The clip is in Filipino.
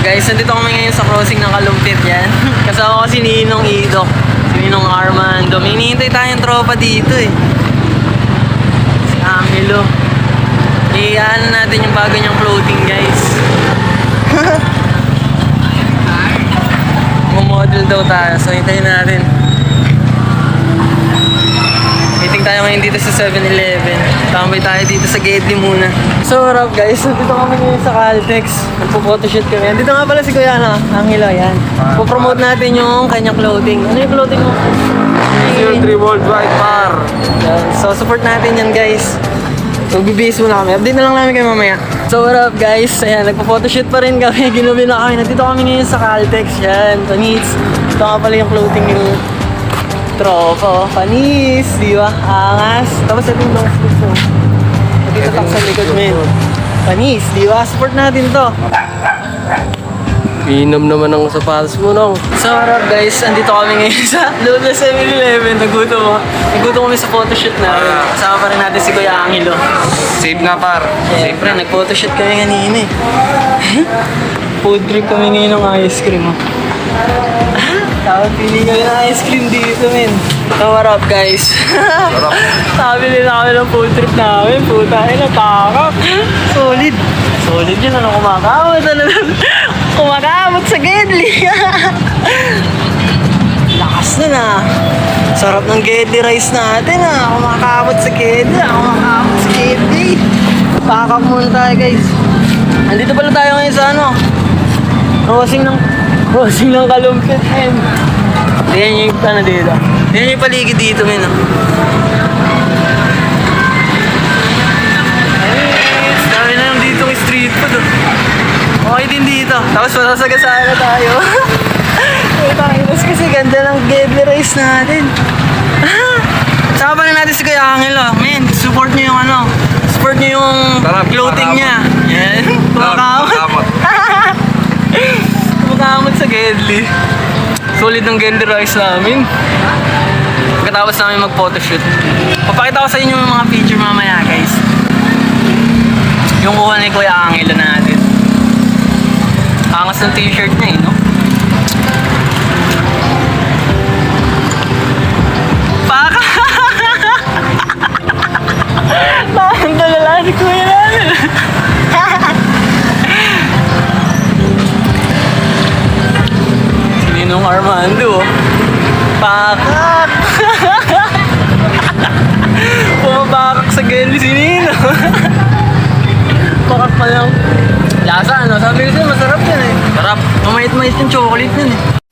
Guys, nandito kami ngayon sa crossing ng Kalumpit yan. Kasama ko si Ninong Idok, si Ninong Armando. May hinihintay tayong tropa dito eh. Si Angelo. Iyan natin yung bago niyang clothing, guys. Model daw tayo, so hintayin natin. Meeting tayo ngayon dito sa 7-Eleven. Tambay tayo dito sa Gedli muna. So what up guys, dito kami ngayon sa Caltex. Nagpo-photoshoot kami. Dito nga pala si Kuya Angelo, yan. Po-promote natin yung kanyang clothing. Ano yung clothing mo? 03 Worldwide Par. Yan. So support natin yan guys. So bibihis muna kami. Update na lang namin kayo mamaya. So what up guys, ayan, nagpo-photoshoot pa rin kami. Ginubi na kami. Nandito kami ngayon sa Caltex. Yan, Panis. Ito nga pala yung clothing yung tropa. Panis, di ba? Angas. Tapos ito yung long sleeves mo. Nagtitatak sa likod men. Panis, di ba? Support natin to. Inom naman ang sapatos mo, no? So what up guys, andito kami ngayon sa loob ng 7-Eleven. Nagutom kami sa photoshoot namin. Kasama pa rin natin si Kuya Angelo. Safe na, par. Siyempre, nag-photoshoot kami kanina eh. Food trip kami ngayon ng ice cream. Tapos pili kami ng ice cream dito, men. So what up guys? Sabi nila kami ng food trip namin. Puta, ay natakak. Solid. Solid yun. Ano kumakamot? Kumakamot sa Gedli. Lakas nun ah. Sarap ng Gedli rice natin ah. Kumakamot sa Gedli. Kumakamot sa Gedli. Pakak muna tayo guys. Andito pala tayo ngayon sa ano. Crossing ng Kalumpit, men. Tingnan yung ano dito. Tingnan yung paligid dito, men. Dami na yung dito yung street food. Okay din dito. Tapos masasagasaan na tayo. Takinas kasi ganda ng Gedli rice natin. Sama pa rin natin si Kuya Angelo. Men, support nyo yung ano. Support nyo yung clothing niya. Yan. Kumakamot. Kumakamot sa Gedli. Solid ng Gedli rice namin. Pagkatapos namin mag-photoshoot. Papakita ko sa inyo yung mga picture mamaya guys. Yung kuha ni Kuya Angelo natin. Angas ng t-shirt niya eh, no? Paka! Parang dalala si Kuya namin. Si Ninong Armando, oh. Pakak! Pumapakak sa Gedli si Nino. Pakak pa lang. Lasa ano? Sabi ko sa'yo, masarap yan eh. Sarap. Mamait-mais yung chocolate nun eh.